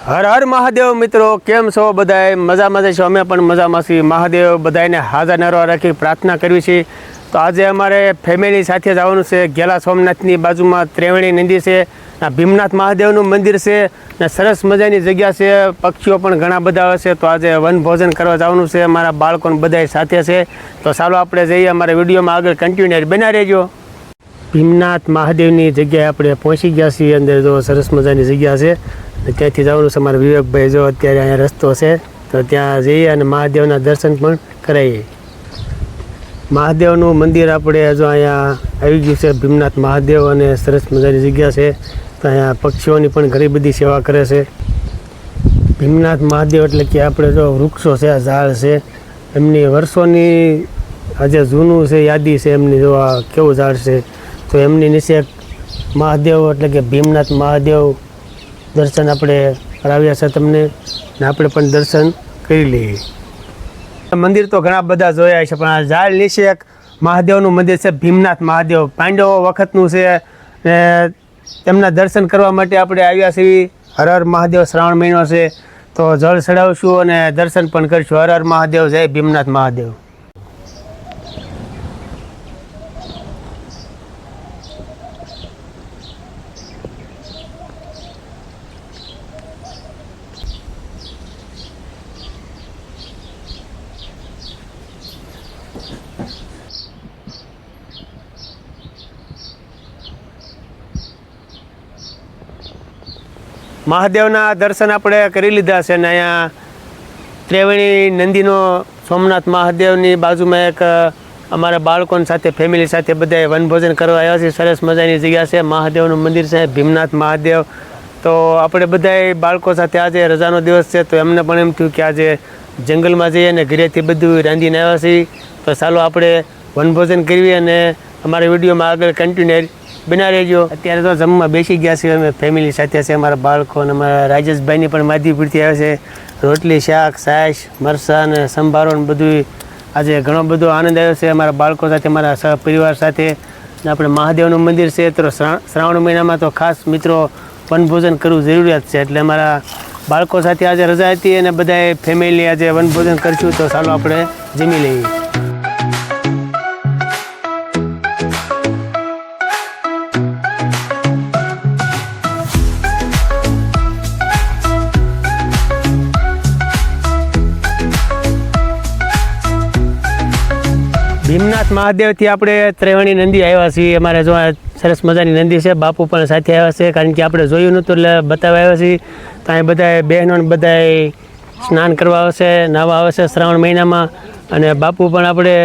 હર હર મહાદેવ મિત્રો, કેમ છો બધાય? મજામાં છો? અમે પણ મજામાં છીએ. મહાદેવ બધાને હાજર નરવા રાખી પ્રાર્થના કરવી છે. તો આજે અમારે ફેમિલી સાથે જવાનું છે. ઘેલા સોમનાથની બાજુમાં ત્રિવેણી નદી છે, ભીમનાથ મહાદેવનું મંદિર છે ને સરસ મજાની જગ્યા છે. પક્ષીઓ પણ ઘણા બધા હશે. તો આજે વનભોજન કરવા જવાનું છે. અમારા બાળકોને બધા સાથે છે. તો ચાલો આપણે જઈએ. અમારા વિડીયોમાં આગળ કન્ટિન્યુ બના રહેજો. ભીમનાથ મહાદેવની જગ્યાએ આપણે પહોંચી ગયા છીએ. અંદર જો સરસ મજાની જગ્યા છે. ત્યાંથી જવાનું છે. અમારા વિવેકભાઈ જો અત્યારે અહીંયા રસ્તો છે, તો ત્યાં જઈએ અને મહાદેવના દર્શન પણ કરાવીએ. મહાદેવનું મંદિર આપણે જો અહીંયા આવી ગયું છે, ભીમનાથ મહાદેવ, અને સરસ મજાની જગ્યા છે. તો અહીંયા પક્ષીઓની પણ ઘણી બધી સેવા કરે છે. ભીમનાથ મહાદેવ એટલે કે આપણે જો વૃક્ષો છે, ઝાડ છે, એમની વર્ષોની આજે જૂનું છે, યાદી છે એમની. જો આ કેવું ઝાડ છે, તો એમની નીચે મહાદેવ એટલે કે ભીમનાથ મહાદેવ દર્શન આપણે કરાવ્યા છે તમને, ને આપણે પણ દર્શન કરી લઈએ. મંદિર તો ઘણા બધા જોયા છે, પણ આ ઝાડ નીચે એક મહાદેવનું મંદિર છે, ભીમનાથ મહાદેવ. પાંડવો વખતનું છે ને તેમના દર્શન કરવા માટે આપણે આવ્યા છીએ. હર હર મહાદેવ. શ્રાવણ મહિનો છે, તો જળ ચડાવશું અને દર્શન પણ કરીશું. હર હર મહાદેવ, જય ભીમનાથ મહાદેવ. મહાદેવના દર્શન આપણે કરી લીધા છે ને અહીંયા ત્રિવેણી નદીનો સોમનાથ મહાદેવની બાજુમાં એક અમારા બાળકોની સાથે ફેમિલી સાથે બધાએ વનભોજન કરવા આવ્યા છે. સરસ મજાની જગ્યા છે, મહાદેવનું મંદિર છે, ભીમનાથ મહાદેવ. તો આપણે બધાએ બાળકો સાથે આજે રજાનો દિવસ છે, તો એમને પણ એમ થયું કે આજે જંગલમાં જઈએ અને ઘરેથી બધું રાંધીને આવ્યા છીએ. તો ચાલો આપણે વનભોજન કરીએ અને અમારા વિડીયોમાં આગળ કન્ટિન્યુ બના રહેજો. અત્યારે તો જમવા બેસી ગયા છીએ અમે ફેમિલી સાથે છે. અમારા બાળકો અને અમારા રાજેશભાઈની પણ માધીપુરથી આવે છે. રોટલી, શાક, છાશ, મરચાં અને સંભારો ને બધું. આજે ઘણો બધો આનંદ આવ્યો છે અમારા બાળકો સાથે, અમારા સહપરિવાર સાથે. આપણે મહાદેવનું મંદિર છે, તો શ્રાવણ મહિનામાં તો ખાસ મિત્રો વનભોજન કરવું જરૂરિયાત છે. એટલે અમારા બાળકો સાથે આજે રજા હતી અને બધાએ ફેમિલી આજે વનભોજન કરીશું. તો ચાલો આપણે જમી લઈએ. ભીમનાથ મહાદેવથી આપણે ત્રિવેણી નદી આવ્યા છીએ. અમારે જો સરસ મજાની નદી છે, બાપુ પણ સાથે આવ્યા છે, કારણ કે આપણે જોયું નહોતું એટલે બતાવવા આવ્યા છીએ. ત્યાં બધાએ બહેનો બધાએ સ્નાન કરવા આવશે, નાહવા આવશે શ્રાવણ મહિનામાં. અને બાપુ પણ આપણે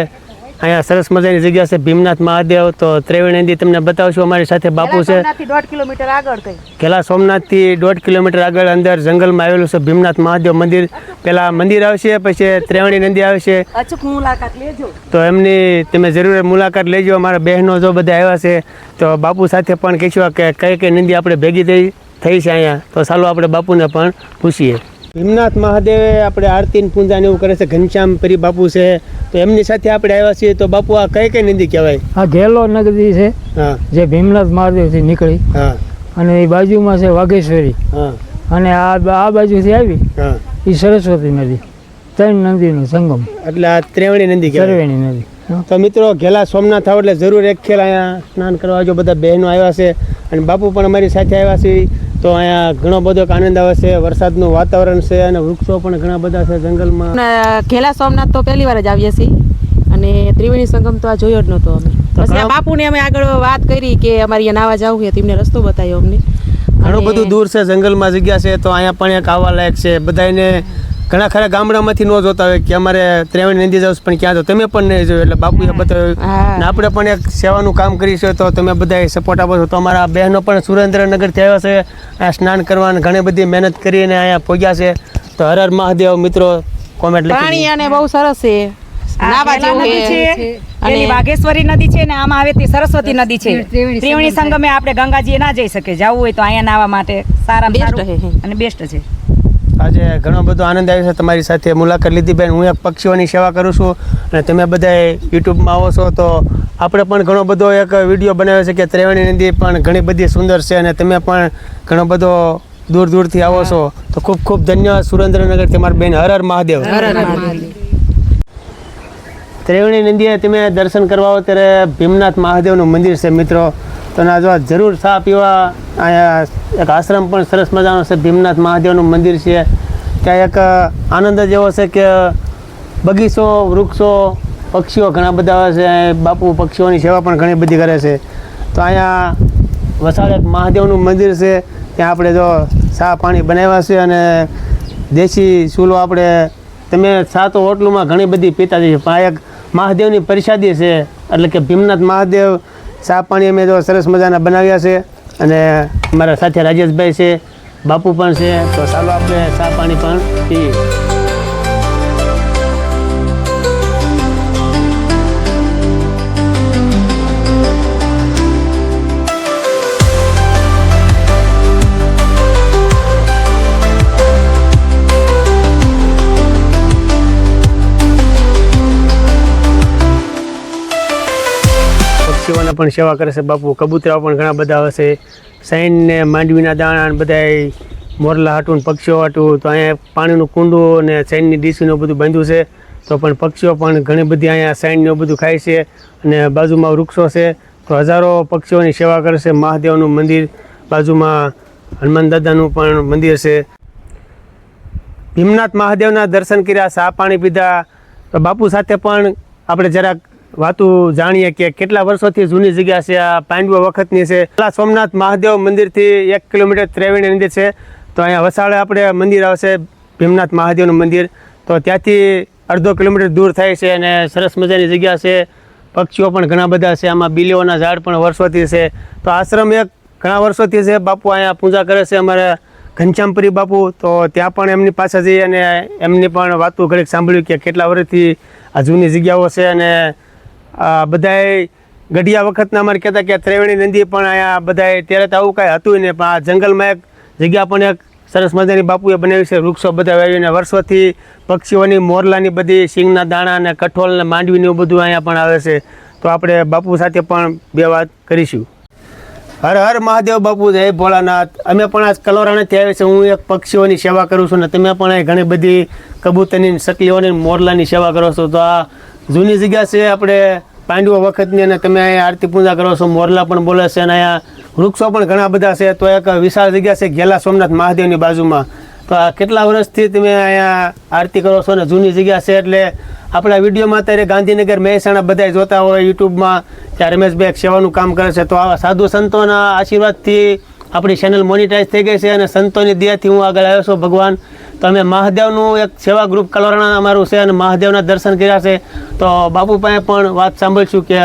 અહીંયા સરસ મજાની જગ્યા છે, ભીમનાથ મહાદેવ. તો ત્રિવેણી નદી તમને બતાવશું. અમારી સાથે બાપુ છે. 1.5 કિલોમીટર આગળ ઘેલા સોમનાથથી 1.5 કિલોમીટર આગળ અંદર જંગલમાં આવેલું છે ભીમનાથ મહાદેવ મંદિર. પેલા મંદિર આવશે, પછી ત્રિવેણી નદી આવશે. અચૂક મુલાકાત લેજો. તો એમની તમે જરૂર મુલાકાત લેજો. અમારા બહેનો જો બધા આવ્યા છે, તો બાપુ સાથે પણ કહીશું કે કઈ કઈ નદી આપણે ભેગી થઈ છે અહીંયા. તો ચાલો આપણે બાપુને પણ પૂછીએ. ભીમનાથ મહાદેવે આપણે આરતી પૂંજા એવું કરે છે. ઘનશ્યામ પરી બાપુ છે, તો એમની સાથે આપણે આવ્યા છીએ. તો બાપુ આ કઈ કઈ નદી કહેવાય? આ ઘેલો નદી છે, હા, જે ભીમનાથ મહાદેવથી નીકળી. હા. અને એ બાજુમાં છે વાઘેશ્વરી. હા. અને આ બાજુથી આવી હા, એ સરસ્વતી નદી. ત્રણ નદીનો સંગમ એટલે આ ત્રિવેણી નદી કહેવાય. ત્રિવેણી નદી. તો મિત્રો ઘેલા સોમનાથ આવો એટલે જરૂર એક ખેલ અહીંયા સ્નાન કરવા આવજો. બધા બહેનો આવ્યા છે અને બાપુ પણ અમારી સાથે આવ્યા છે. તો અહીંયા ઘણો બધો આનંદ આવે છે. વરસાદનું વાતાવરણ છે અને વૃક્ષો પણ ઘણા બધા છે જંગલમાં. ઘેલા સોમનાથ તો પહેલી વાર જ આવીએ છીએ, અને ત્રિવેણી સંગમ તો આ જોયો જ નહોતો અમે. પછી આ બાપુને અમે આગળ વાત કરી કે અમારે અહીંયા નાવા જવું છે, તેમને રસ્તો બતાવ્યો અમને. ઘણું બધું દૂર છે, જંગલમાં જગ્યા છે, તો અહીંયા પણ એક આવવા લાયક છે. બધાને ઘણા ખરા ગામડામાંથી ન જોતા હોય કે અમારે ત્રિવેણી નદી જવું પણ ક્યાં તો તમે પણ નહીં જોયું. એટલે બાપુએ બતાવ્યું ને આપણે પણ એક સેવાનું કામ કરીશું. તો તમે બધાએ સપોર્ટ આપો છો. તો અમારા બહેનો પણ સુરેન્દ્રનગરથી આવ્યા છે આ સ્નાન કરવાની. ઘણી બધી મહેનત કરીને અહીંયા પહોંચ્યા છે. તો હર હર મહાદેવ મિત્રો કોમેન્ટ લખી. પાણી અને બહુ સરસ છે, નાવા જેવું છે. અને વાઘેશ્વરી નદી છે ને આમાં આવે તે સરસ્વતી નદી છે. ત્રિવેણી સંગમે આપણે ગંગાજી ના જઈ શકે, જવું હોય તો અહીંયા નાવા માટે સારામાં સારું અને બેસ્ટ છે. આજે ઘણો બધો આનંદ આવ્યો છે તમારી સાથે મુલાકાત લીધી બેન. હું એક પક્ષીઓની સેવા કરું છું અને તમે બધાએ યુટ્યુબમાં આવો છો, તો આપણે પણ ઘણો બધો એક વિડીયો બનાવ્યો છે કે ત્રિવેણી નદી પણ ઘણી બધી સુંદર છે અને તમે પણ ઘણો બધો દૂર દૂરથી આવો છો તો ખૂબ ખૂબ ધન્યવાદ સુરેન્દ્રનગરથી મારી બેન. હર હર મહાદેવ. ત્રિવેણી નદીએ તમે દર્શન કરવા આવો ત્યારે ભીમનાથ મહાદેવનું મંદિર છે મિત્રો. તો ના જો જરૂર ચા પીવા અહીંયા એક આશ્રમ પણ સરસ મજાનો છે. ભીમનાથ મહાદેવનું મંદિર છે ત્યાં એક આનંદ જ એવો છે કે બગીચો, વૃક્ષો, પક્ષીઓ ઘણા બધા આવે છે. બાપુ પક્ષીઓની સેવા પણ ઘણી બધી કરે છે. તો અહીંયા વસાડ એક મહાદેવનું મંદિર છે ત્યાં આપણે જો ચા પાણી બનાવ્યા છે અને દેશી ચૂલો આપણે તમે ચા તો હોટલોમાં ઘણી બધી પીતા જઈએ પણ આ એક મહાદેવની પ્રસાદી છે એટલે કે ભીમનાથ મહાદેવ ચા પાણી અમે જો સરસ મજાના બનાવ્યા છે અને અમારા સાથે રાજેશભાઈ છે, બાપુ પણ છે. તો ચાલો આપણે ચા પાણી પણ પીએ. પક્ષીઓને પણ સેવા કરે છે બાપુ. કબૂતરાઓ પણ ઘણા બધા આવે છે. સૈન ને માંડવીના દાણા ને બધા મોરલા હાટું ને પક્ષીઓ હાટું. તો અહીંયા પાણીનું કુંડું અને સૈનની ડીસીનું બધું બાંધ્યું છે. તો પણ પક્ષીઓ પણ ઘણી બધી અહીંયા સૈનનું બધું ખાય છે અને બાજુમાં વૃક્ષો છે. તો હજારો પક્ષીઓની સેવા કરે છે. મહાદેવનું મંદિર બાજુમાં હનુમાન દાદાનું પણ મંદિર છે. ભીમનાથ મહાદેવના દર્શન કર્યા, ચા પાણી પીધા. તો બાપુ સાથે પણ આપણે જરાક વાતું જાણીએ કે કેટલા વર્ષોથી જૂની જગ્યા છે. આ પાંડવો વખતની છે. સોમનાથ મહાદેવ મંદિરથી 1 કિલોમીટર ત્રિવેણી નદી છે. તો અહીંયા વસાડે આપણે મંદિર આવશે ભીમનાથ મહાદેવનું મંદિર. તો ત્યાંથી અડધો કિલોમીટર દૂર થાય છે અને સરસ મજાની જગ્યા છે. પક્ષીઓ પણ ઘણા બધા છે. આમાં બીલીઓના ઝાડ પણ વર્ષોથી છે. તો આશ્રમ એક ઘણા વર્ષોથી છે. બાપુ અહીંયા પૂજા કરે છે અમારા ઘનશ્યામપુરી બાપુ. તો ત્યાં પણ એમની પાસે જઈ અને એમની પણ વાતો ઘડીક સાંભળ્યું કે કેટલા વર્ષથી આ જૂની જગ્યાઓ છે અને બધાએ ગઢિયા વખતના અમારે કહેતા કે ત્રિવેણી નદી પણ અહીંયા બધાએ ત્યારે તો આવું કાંઈ હતું ને પણ આ જંગલમાં એક જગ્યા પણ એક સરસ મજાની બાપુએ બનાવી છે. વૃક્ષો બધા વાવીને વર્ષોથી પક્ષીઓની મોરલાની બધી સિંગના દાણા અને કઠોળ ને માંડવીનું બધું અહીંયા પણ આવે છે. તો આપણે બાપુ સાથે પણ બે વાત કરીશું. હર હર મહાદેવ બાપુ, જય ભોળાનાથ. અમે પણ આજ કલોરાણાથી આવે છે. હું એક પક્ષીઓની સેવા કરું છું ને તમે પણ અહીં ઘણી બધી કબૂતરની, સકલીઓની, મોરલાની સેવા કરો છો. તો આ જૂની જગ્યા છે આપણે પાંડવો વખતની અને તમે અહીંયા આરતી પૂજા કરો છો. મોરલા પણ બોલે છે અને અહીંયા વૃક્ષો પણ ઘણા બધા છે. તો એક વિશાળ જગ્યા છે ઘેલા સોમનાથ મહાદેવની બાજુમાં. તો આ કેટલા વર્ષથી તમે અહીંયા આરતી કરો છો ને જૂની જગ્યા છે એટલે આપણા વિડીયોમાં અત્યારે ગાંધીનગર, મહેસાણા બધા જોતા હોય યુટ્યુબમાં ત્યાં રમેશભાઈ એક સેવાનું કામ કરે છે. તો આવા સાધુ સંતોના આશીર્વાદથી આપણી ચેનલ મોનિટાઈઝ થઈ ગઈ છે અને સંતોની દયાથી હું આગળ આવ્યો છું ભગવાન. તો અમે મહાદેવનું એક સેવા ગ્રુપ કલોરાણા અમારું છે અને મહાદેવના દર્શન કર્યા છે. તો બાપુ પાસે પણ વાત સાંભળીશું કે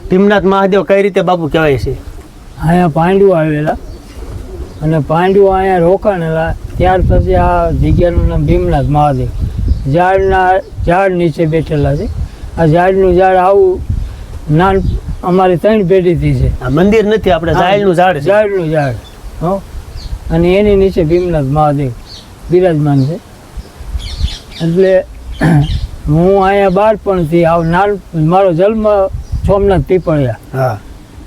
ભીમનાથ મહાદેવ કઈ રીતે બાપુ કહેવાય છે. અહીંયા પાંડવો આવેલા અને પાંડવો અહીંયા રોકાણેલા. ત્યાર પછી આ જગ્યાનું નામ ભીમનાથ મહાદેવ. ઝાડ નીચે બેઠેલા છે. આ ઝાડનું ઝાડ આવું અમારી 3 પેઢીથી છે. આ મંદિર નથી, આપણે ઝાડનું ઝાડ છે. ઝાડનું ઝાડ હો. અને એની નીચે ભીમનાથ મહાદેવ બિરાજમાન છે. એટલે હું અહીંયા બાળપણથી મારો જન્મ સોમનાથ પીપળિયા. હા.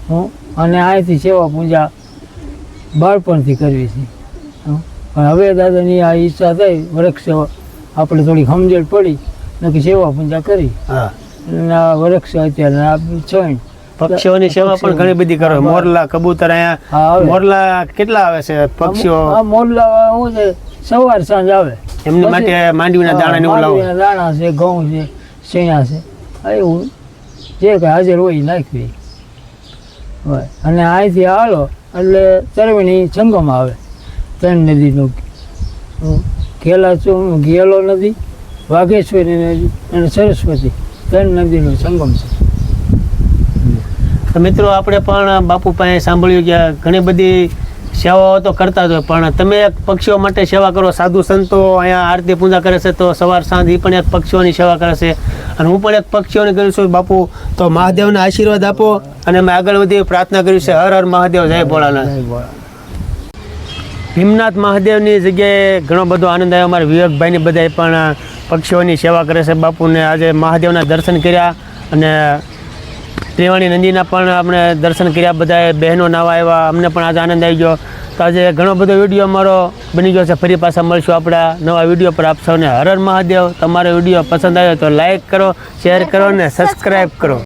હું અને અહીંથી સેવા પૂજા બાળપણથી કરવી છે. પણ હવે દાદાની આ ઈચ્છા થઈ, વૃક્ષ આપણે થોડી સમજણ પડી નક્કી સેવા પૂજા કરી. હા. અને આ વૃક્ષ અત્યારે છોડ પક્ષીઓની સેવા પણ ઘણી બધી કરો. મોરલા, કબૂતર અહીંયા મોરલા કેટલા આવે છે પક્ષીઓ? આ મોરલા શું છે, સવાર સાંજ આવે. એમની માટે માંડવીના દાણા ને એવું લાવો. દાણા છે, ઘઉં છે, શેણા છે, એવું જે કાંઈ હાજર હોય એ નાખવી હોય. અને અહીંથી હાલો એટલે ત્રિવેણી સંગમ આવે. 3 નદીનું ઘેલો નદી, વાઘેશ્વરી નદી અને સરસ્વતી 3 નદીનો સંગમ છે. તો મિત્રો આપણે પણ બાપુ પાસે સાંભળ્યું કે ઘણી બધી સેવાઓ તો કરતા જ હોય પણ તમે એક પક્ષીઓ માટે સેવા કરો. સાધુ સંતો અહીંયા આરતી પૂજા કરે છે તો સવાર સાંજ એ પણ એક પક્ષીઓની સેવા કરે છે અને હું પણ એક પક્ષીઓની કરું છું. બાપુ તો મહાદેવના આશીર્વાદ આપો અને અમે આગળ વધી પ્રાર્થના કરી છે. હર હર મહાદેવ, જય ભોળાનાથ. ભીમનાથ મહાદેવની જગ્યાએ ઘણો બધો આનંદ આવ્યો. અમારા વિવેકભાઈની બધાએ પણ પક્ષીઓની સેવા કરે છે. બાપુને આજે મહાદેવના દર્શન કર્યા અને ત્રિવેણી નદીના પણ આપણે દર્શન કર્યા. બધાએ બહેનો નાવા આવ્યા. અમને પણ આજે આનંદ આવી ગયો. તો આજે ઘણો બધો વિડીયો અમારો બની ગયો છે. ફરી પાછા મળશું આપણા નવા વિડીયો પર. આપ સૌને હર હર મહાદેવ. તમારો વિડીયો પસંદ આવ્યો તો લાઈક કરો, શેર કરો અને સબસ્ક્રાઈબ કરો.